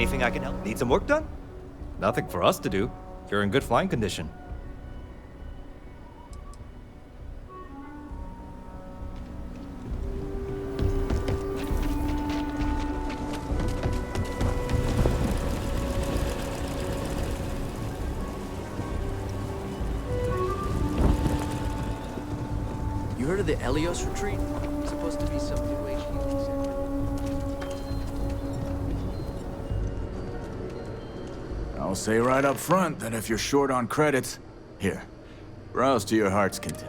Anything I can help? Need some work done? Nothing for us to do. You're in good flying condition. You heard of the Helios retreat? It's supposed to be some new age healing center. I'll say right up front that if you're short on credits, here, browse to your heart's content.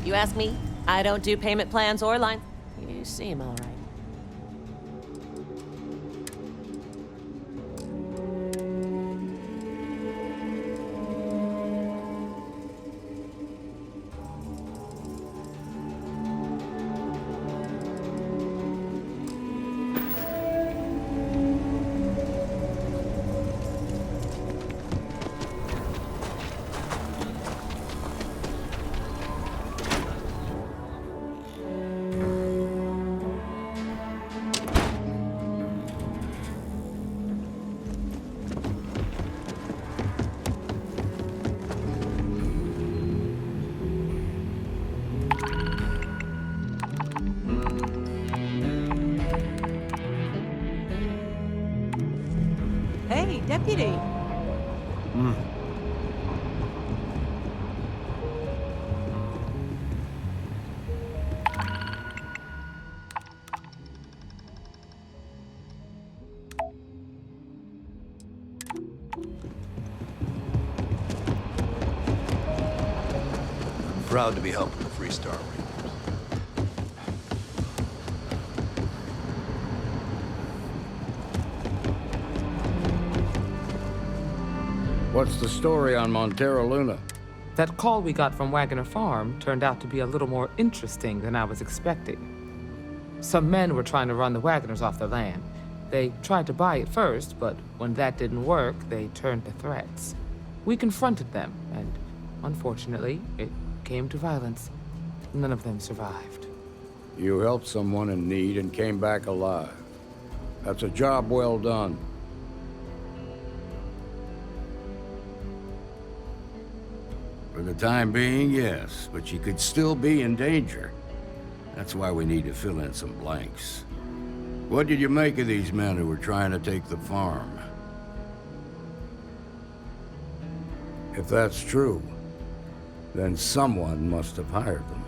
You ask me, I don't do payment plans or lines. You seem all right. Hey, deputy. Proud to be helping the Free Star Rangers. What's the story on Montero Luna? That call we got from Wagoner Farm turned out to be a little more interesting than I was expecting. Some men were trying to run the Wagoners off the land. They tried to buy it first, but when that didn't work, they turned to threats. We confronted them, and unfortunately, it came to violence. None of them survived. You helped someone in need and came back alive. That's a job well done. For the time being, yes, but you could still be in danger. That's why we need to fill in some blanks. What did you make of these men who were trying to take the farm? If that's true, then someone must have hired them.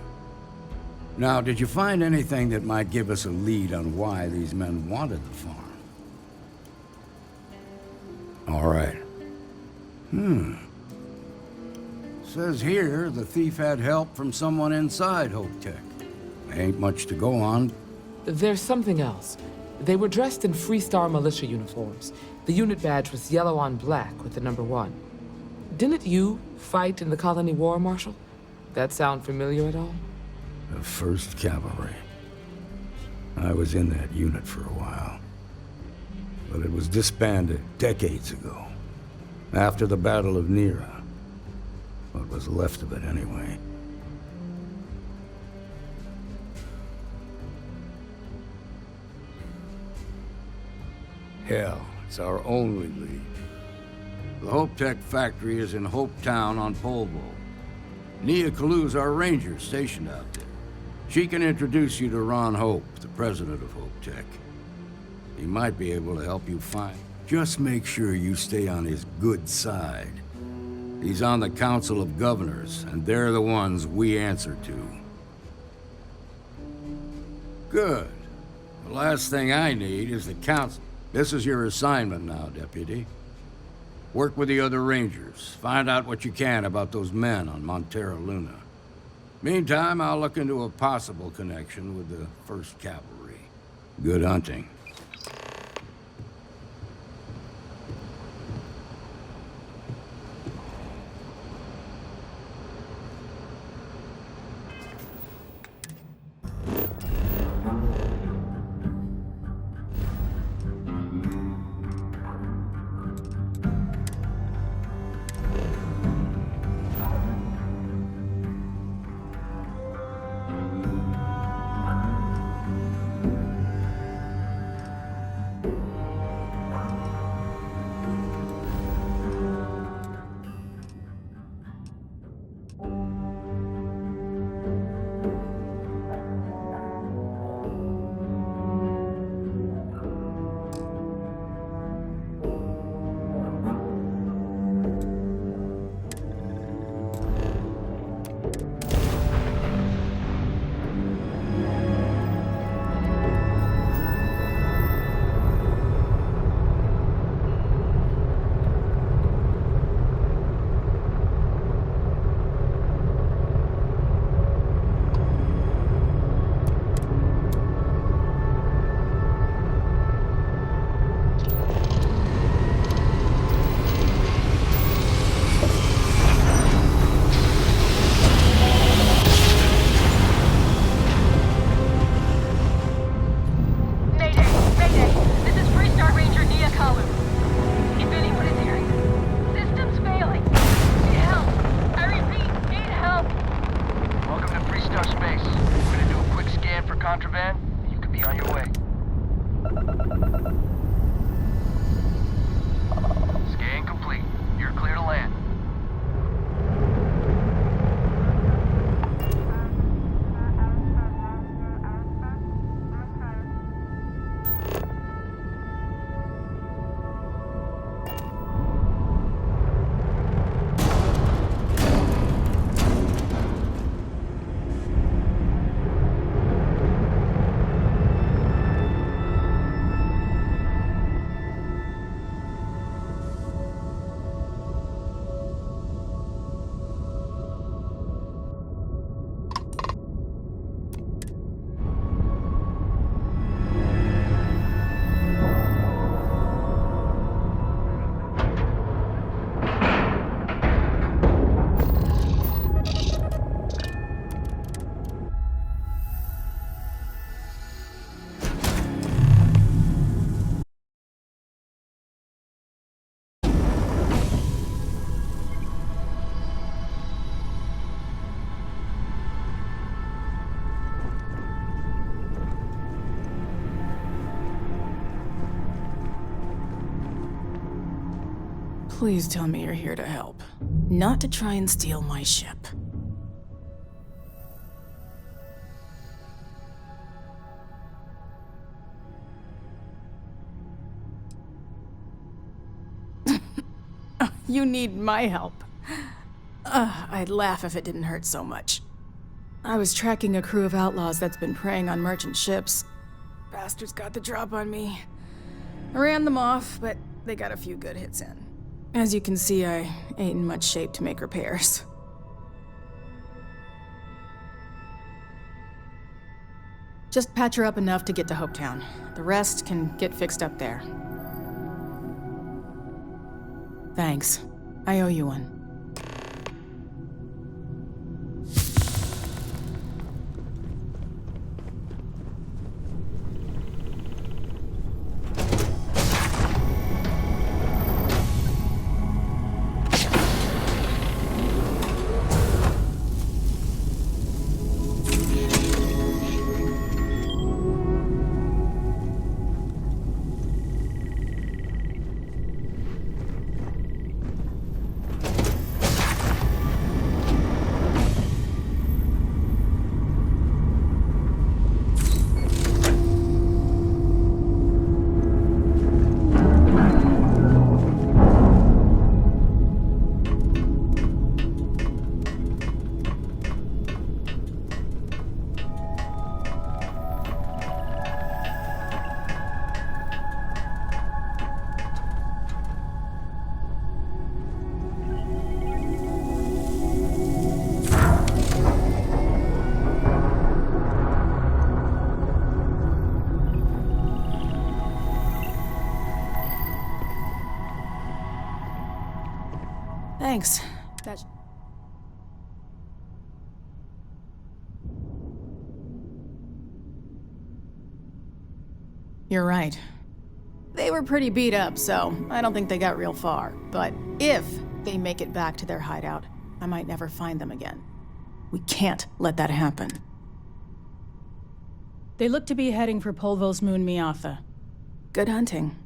Now, did you find anything that might give us a lead on why these men wanted the farm? All right. Says here the thief had help from someone inside Hope Tech. Ain't much to go on. There's something else. They were dressed in Freestar militia uniforms. The unit badge was yellow on black with the number 1. Didn't you fight in the Colony War, Marshal? That sound familiar at all? The 1st Cavalry. I was in that unit for a while. But it was disbanded decades ago. After the Battle of Nera. What was left of it, anyway. Hell, it's our only lead. The Hope Tech factory is in Hope Town on Polvo. Nia Kalu's our ranger stationed out there. She can introduce you to Ron Hope, the president of Hope Tech. He might be able to help you find. Just make sure you stay on his good side. He's on the Council of Governors, and they're the ones we answer to. Good. The last thing I need is the council. This is your assignment now, Deputy. Work with the other Rangers. Find out what you can about those men on Montera Luna. Meantime, I'll look into a possible connection with the 1st Cavalry. Good hunting. Please tell me you're here to help, not to try and steal my ship. You need my help. I'd laugh if it didn't hurt so much. I was tracking a crew of outlaws that's been preying on merchant ships. Bastards got the drop on me. I ran them off, but they got a few good hits in. As you can see, I ain't in much shape to make repairs. Just patch her up enough to get to Hopetown. The rest can get fixed up there. Thanks. I owe you one. Thanks. You're right. They were pretty beat up, so I don't think they got real far. But if they make it back to their hideout, I might never find them again. We can't let that happen. They look to be heading for Polvo's moon Miatha. Good hunting.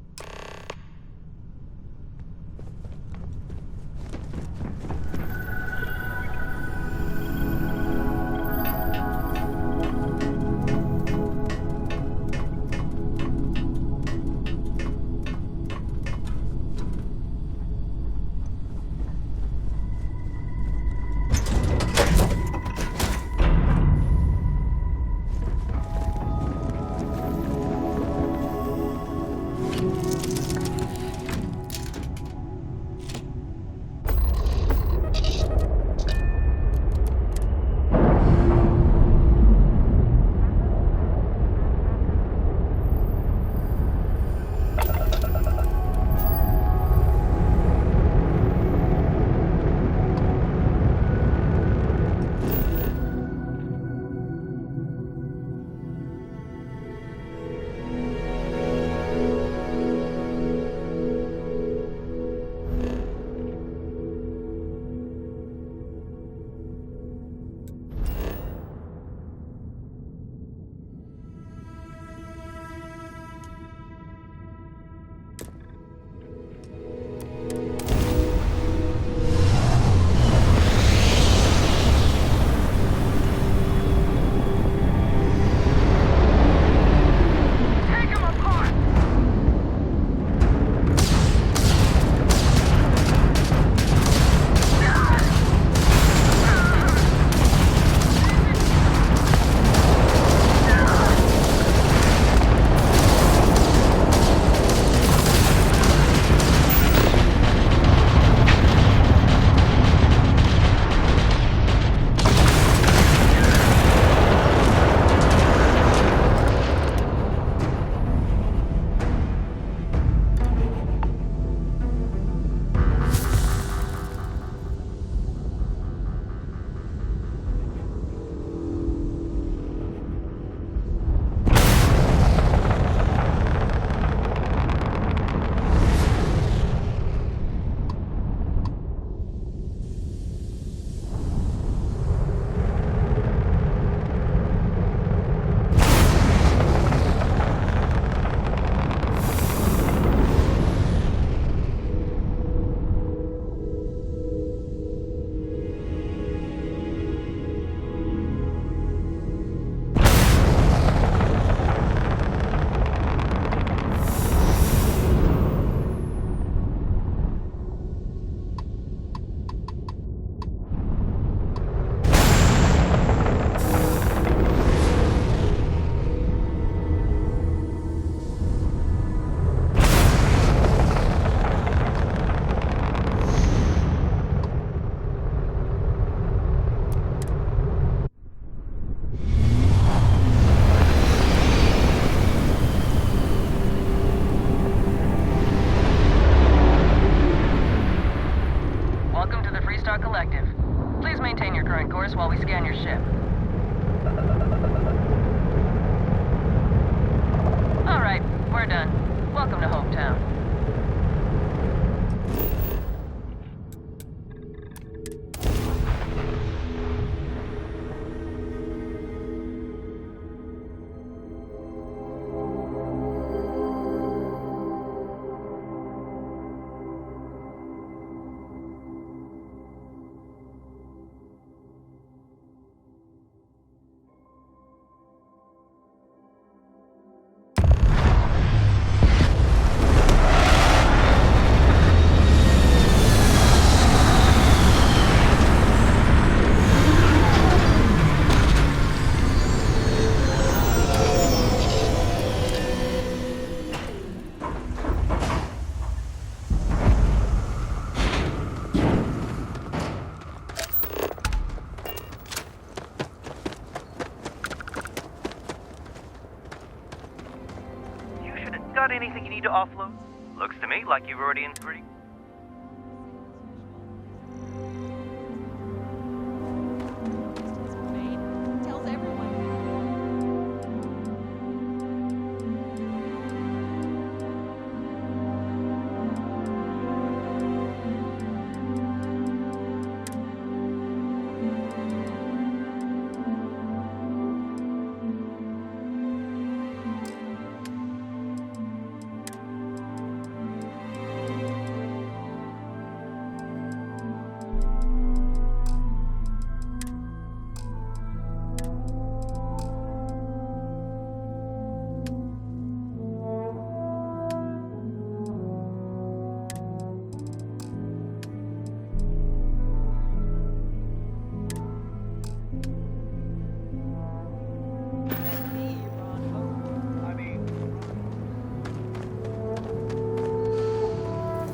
Welcome to Hometown. Got anything you need to offload? Looks to me like you've already in pretty... Tells everyone.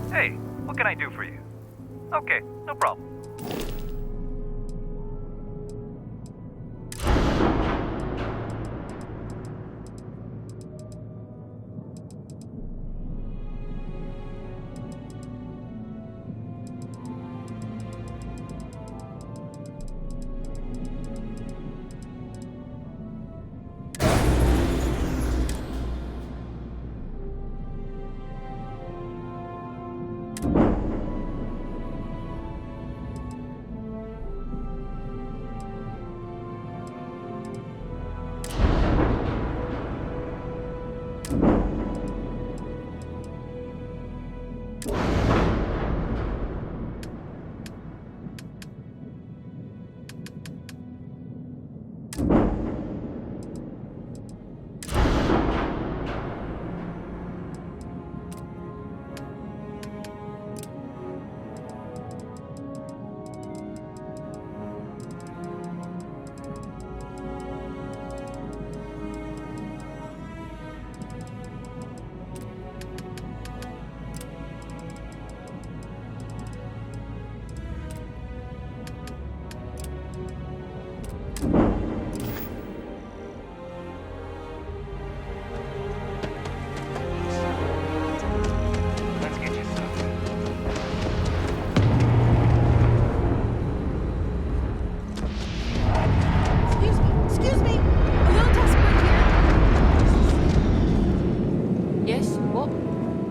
Hey, what can I do for you? Okay, no problem.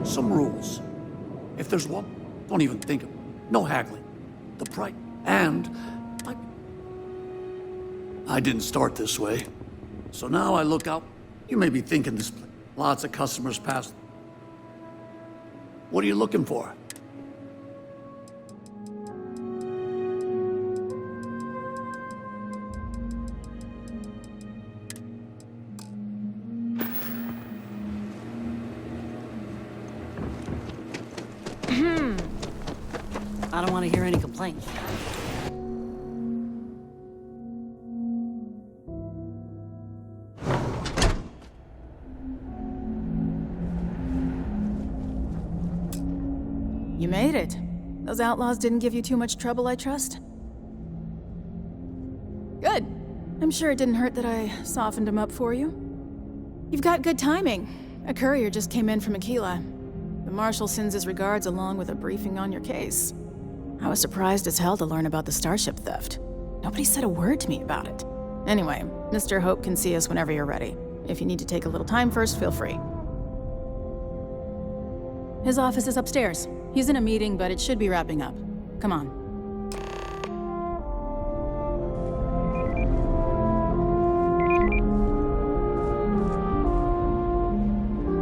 Some rules. If there's one, don't even think of it. No haggling. The price. And I didn't start this way. So now I look out. You may be thinking this place. Lots of customers pass. What are you looking for? I don't want to hear any complaints. You made it. Those outlaws didn't give you too much trouble, I trust? Good. I'm sure it didn't hurt that I softened them up for you. You've got good timing. A courier just came in from Aquila. The Marshal sends his regards along with a briefing on your case. I was surprised as hell to learn about the starship theft. Nobody said a word to me about it. Anyway, Mr. Hope can see us whenever you're ready. If you need to take a little time first, feel free. His office is upstairs. He's in a meeting, but it should be wrapping up. Come on.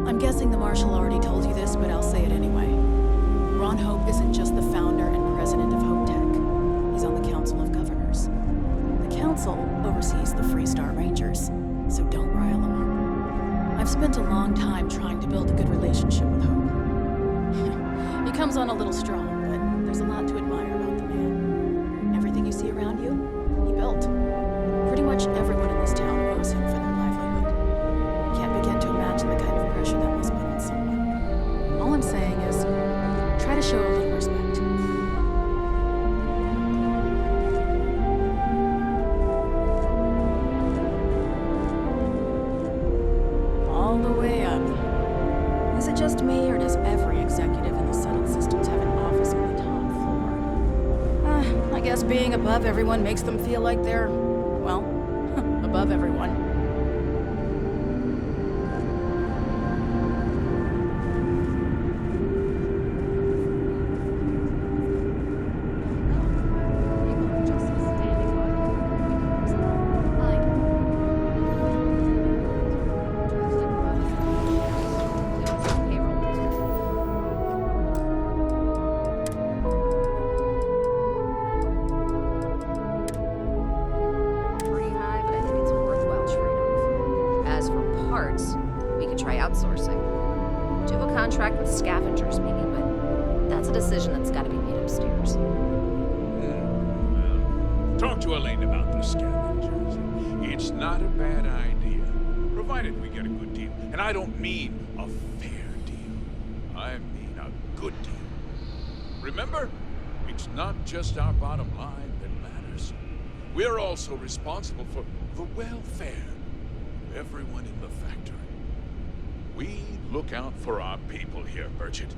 I'm guessing the Marshal already told you this, but I'll say it anyway. Ron Hope isn't just the founder and president of Hope Tech. He's on the Council of Governors. The Council oversees the Freestar Rangers, so don't rile him up. I've spent a long time trying to build a good relationship with Hope. He comes on a little strong, but there's a lot to admire about the man. Everything you see around you, he built. Pretty much everyone in this town owes him for their livelihood. Can't begin to imagine the kind of pressure that must put on someone. All I'm saying is, try to show a little respect. All the way up. Is it just me, or does every executive in the settled systems have an office on the top floor? I guess being above everyone makes them feel like they're, well, above everyone. We could try outsourcing. Do a contract with scavengers, maybe, but that's a decision that's got to be made upstairs. Well, talk to Elaine about the scavengers. It's not a bad idea, provided we get a good deal. And I don't mean a fair deal. I mean a good deal. Remember, it's not just our bottom line that matters. We're also responsible for the welfare of everyone in the factory. We look out for our people here, Bridget.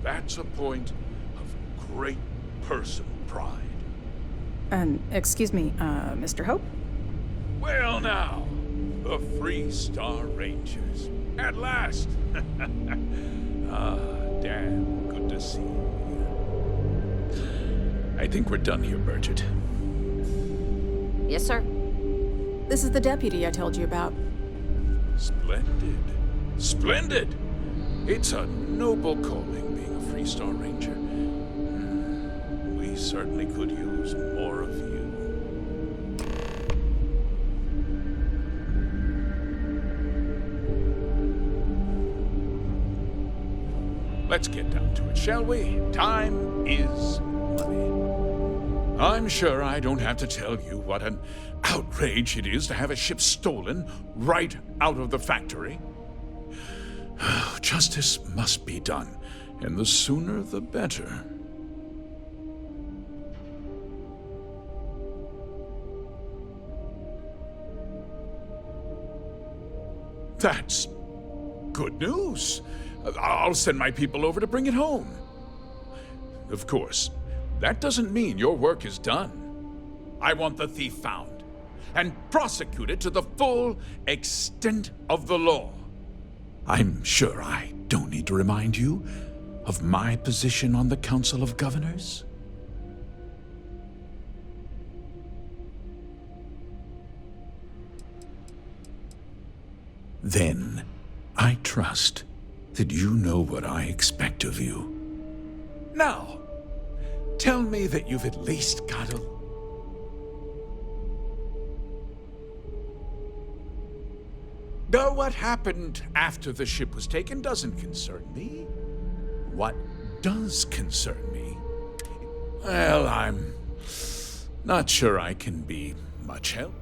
That's a point of great personal pride. Excuse me, Mr. Hope? Well now, the Freestar Rangers. At last! Damn good to see you. I think we're done here, Bridget. Yes, sir. This is the deputy I told you about. Splendid. Splendid! It's a noble calling, being a Freestar Ranger. We certainly could use more of you. Let's get down to it, shall we? Time is money. I'm sure I don't have to tell you what an outrage it is to have a ship stolen right out of the factory. Justice must be done, and the sooner the better. That's good news. I'll send my people over to bring it home. Of course, that doesn't mean your work is done. I want the thief found and prosecuted to the full extent of the law. I'm sure I don't need to remind you of my position on the Council of Governors. Then, I trust that you know what I expect of you. Now, tell me that you've at least got a... Though what happened after the ship was taken doesn't concern me. What does concern me? Well, I'm not sure I can be much help.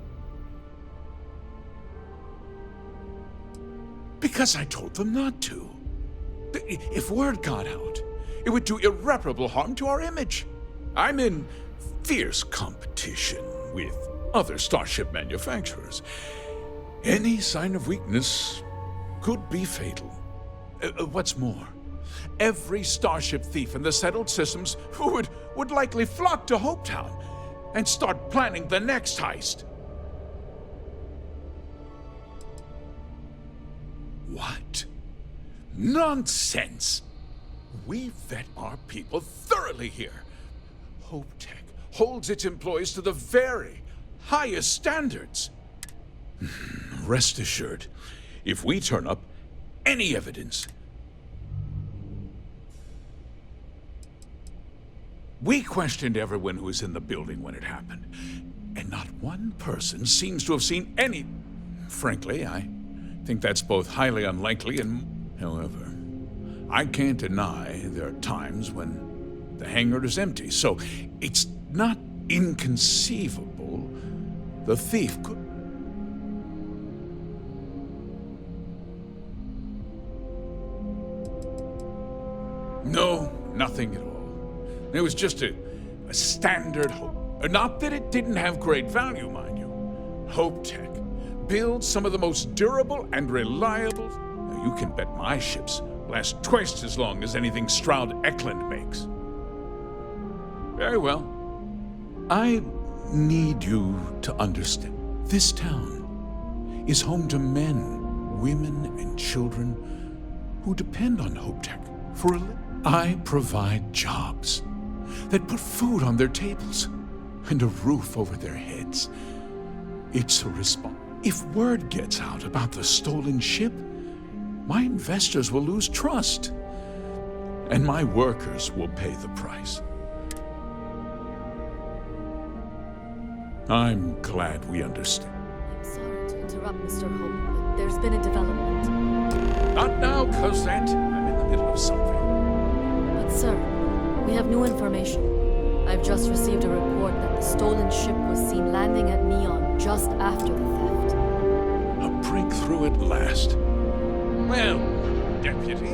Because I told them not to. If word got out, it would do irreparable harm to our image. I'm in fierce competition with other starship manufacturers. Any sign of weakness could be fatal. What's more, every starship thief in the settled systems would likely flock to Hopetown and start planning the next heist. What? Nonsense! We vet our people thoroughly here. Hope Tech holds its employees to the very highest standards. Rest assured, if we turn up any evidence, we questioned everyone who was in the building when it happened, and not one person seems to have seen any. Frankly, I think that's both highly unlikely and, however, I can't deny there are times when the hangar is empty, so it's not inconceivable the thief could. No, nothing at all. It was just a standard Hope. Not that it didn't have great value, mind you. Hope Tech builds some of the most durable and reliable. Now, you can bet my ships last twice as long as anything Stroud Eklund makes. Very well. I need you to understand. This town is home to men, women, and children who depend on Hope Tech for a living. I provide jobs that put food on their tables and a roof over their heads. It's a response. If word gets out about the stolen ship, my investors will lose trust, and my workers will pay the price. I'm glad we understand. I'm sorry to interrupt, Mr. Hope, but there's been a development. Not now, Cosette. I'm in the middle of something. But, sir, we have new information. I've just received a report that the stolen ship was seen landing at Neon just after the theft. A breakthrough at last. Well, Deputy,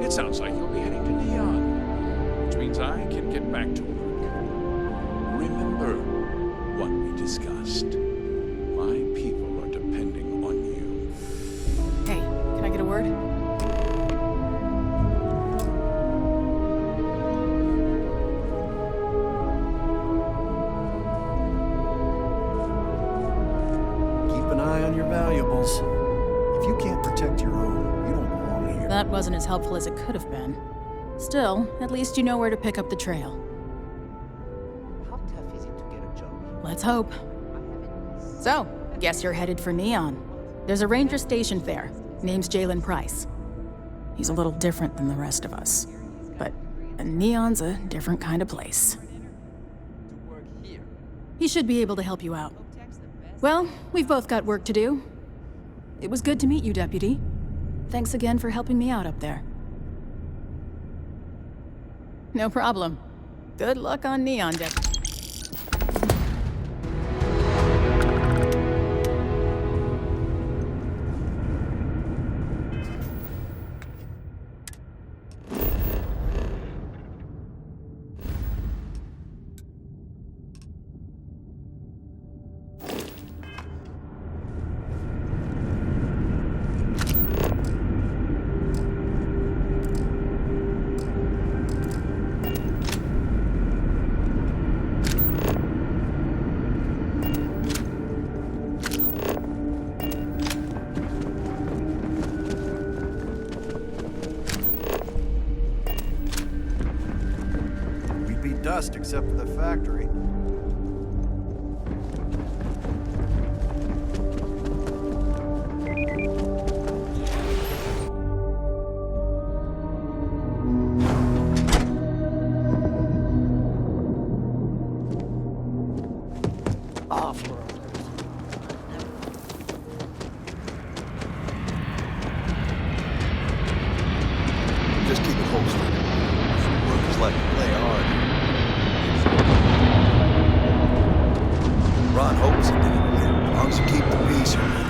it sounds like you'll be heading to Neon, which means I can get back to work. Remember what we discussed. My people are depending on you. Hey, can I get a word? Keep an eye on your valuables. If you can't protect your own, you don't belong here. That wasn't as helpful as it could have been. Still, at least you know where to pick up the trail. How tough is it to get a job? Let's hope. So, guess you're headed for Neon. There's a ranger stationed there. Name's Jalen Price. He's a little different than the rest of us. But Neon's a different kind of place. He should be able to help you out. Well, we've both got work to do. It was good to meet you, Deputy. Thanks again for helping me out up there. No problem. Good luck on Neon, Deputy. Dust except for the factory. Just keep it holstered. Workers like to play hard. Ron hopes he did it here. As long as you keep the peace, you're good.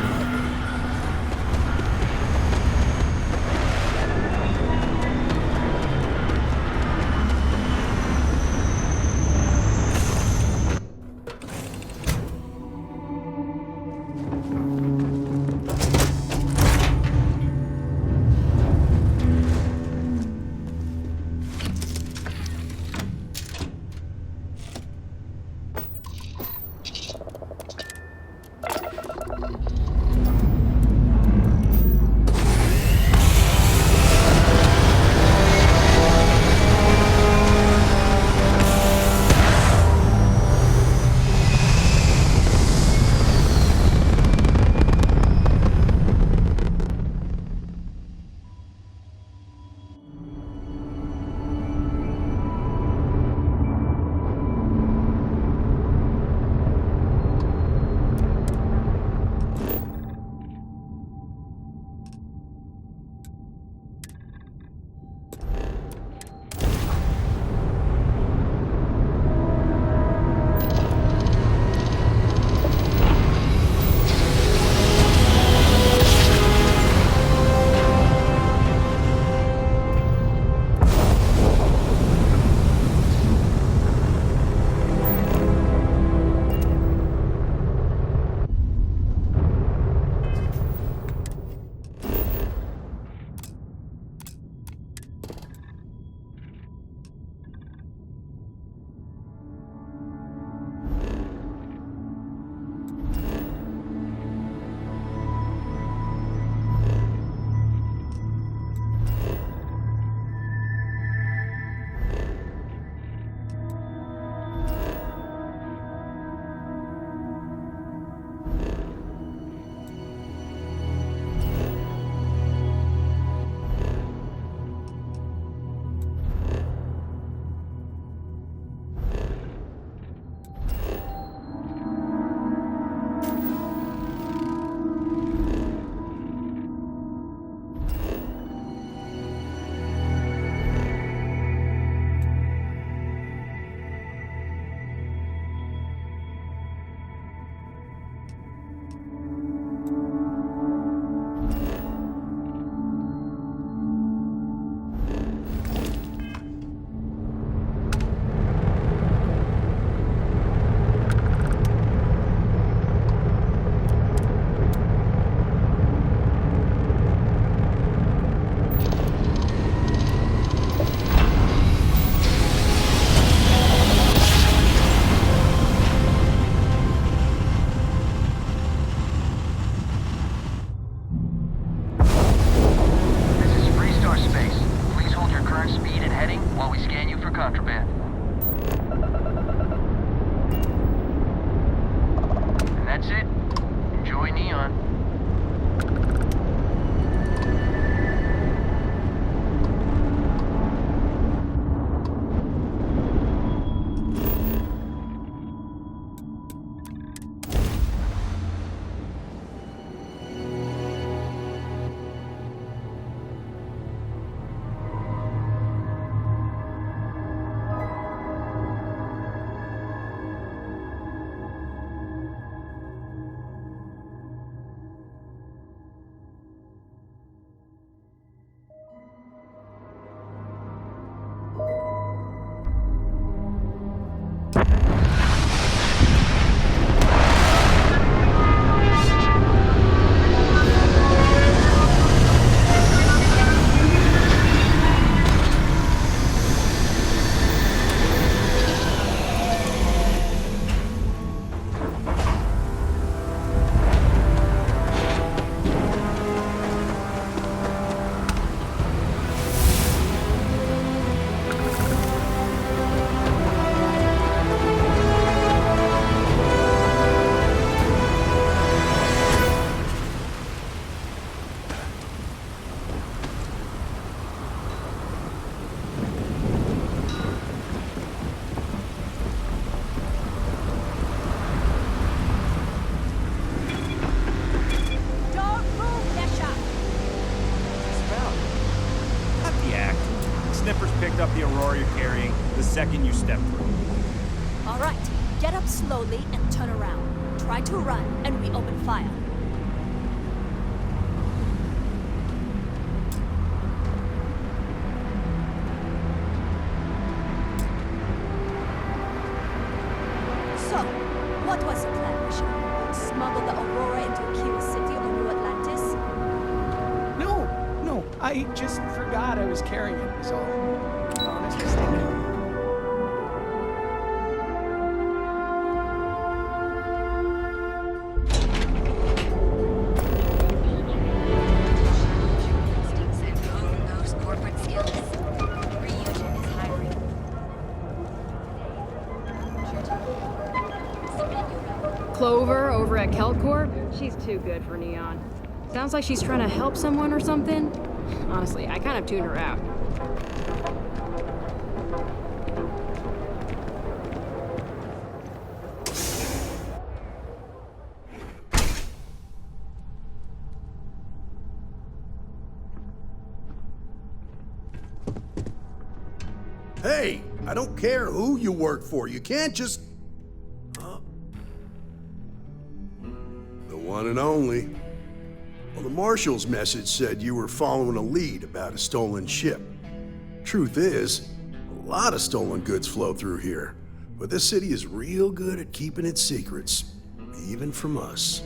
our speed and heading while we scan you for contraband. And that's it. Enjoy Neon. Up the Aurora you're carrying the second you step through. All right, get up slowly and turn around. Try to run, and we open fire. So, what was the plan, Mission? Smuggle the Aurora into Kira City or New Atlantis? No, I just forgot I was carrying it, was all. Clover over at Kelcorp? She's too good for Neon. Sounds like she's trying to help someone or something. Honestly, I kind of tuned her out. Hey, I don't care who you work for. You can't just... The one and only. Well, the Marshal's message said you were following a lead about a stolen ship. Truth is, a lot of stolen goods flow through here, but this city is real good at keeping its secrets, even from us.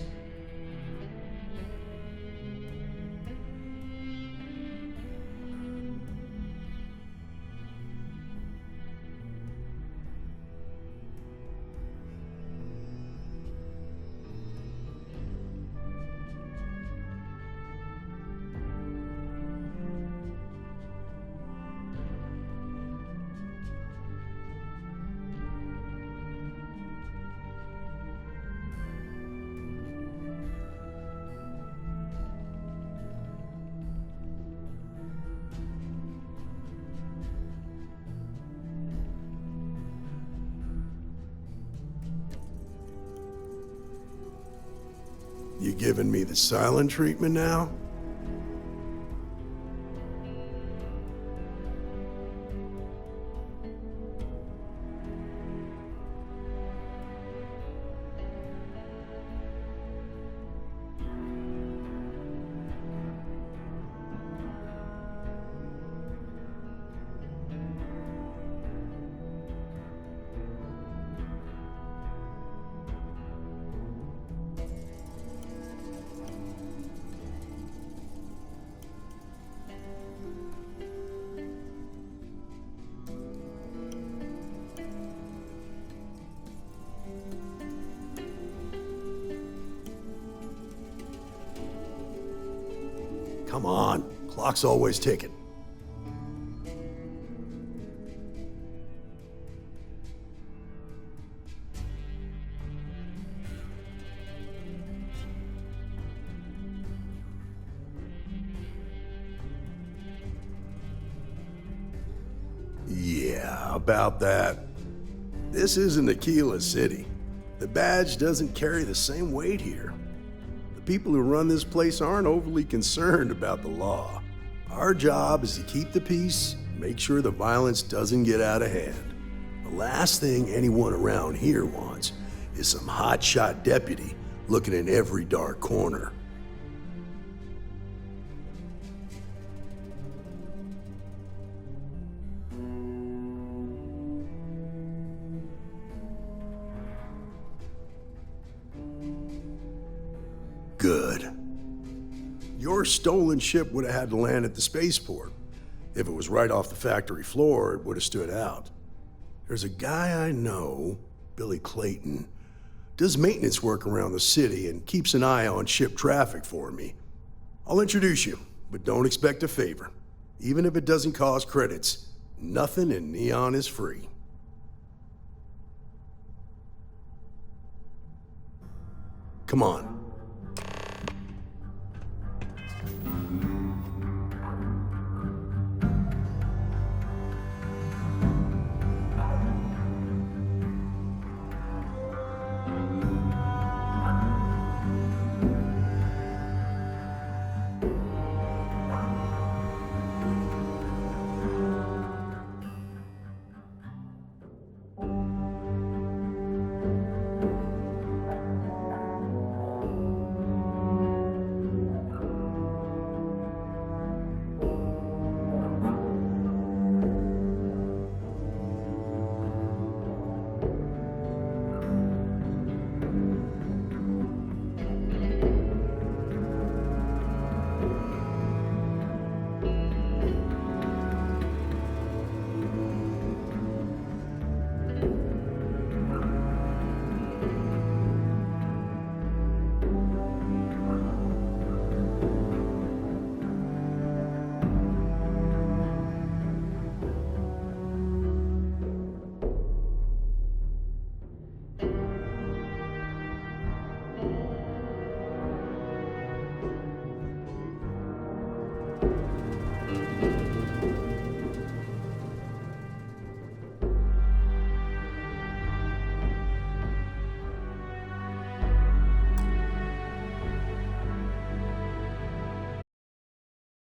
You giving me the silent treatment now? Come on, clock's always ticking. How about that? This isn't Aquila City. The badge doesn't carry the same weight here. The people who run this place aren't overly concerned about the law. Our job is to keep the peace, make sure the violence doesn't get out of hand. The last thing anyone around here wants is some hotshot deputy looking in every dark corner. Good. Your stolen ship would have had to land at the spaceport. If it was right off the factory floor, it would have stood out. There's a guy I know, Billy Clayton, does maintenance work around the city and keeps an eye on ship traffic for me. I'll introduce you, but don't expect a favor. Even if it doesn't cost credits, nothing in Neon is free. Come on.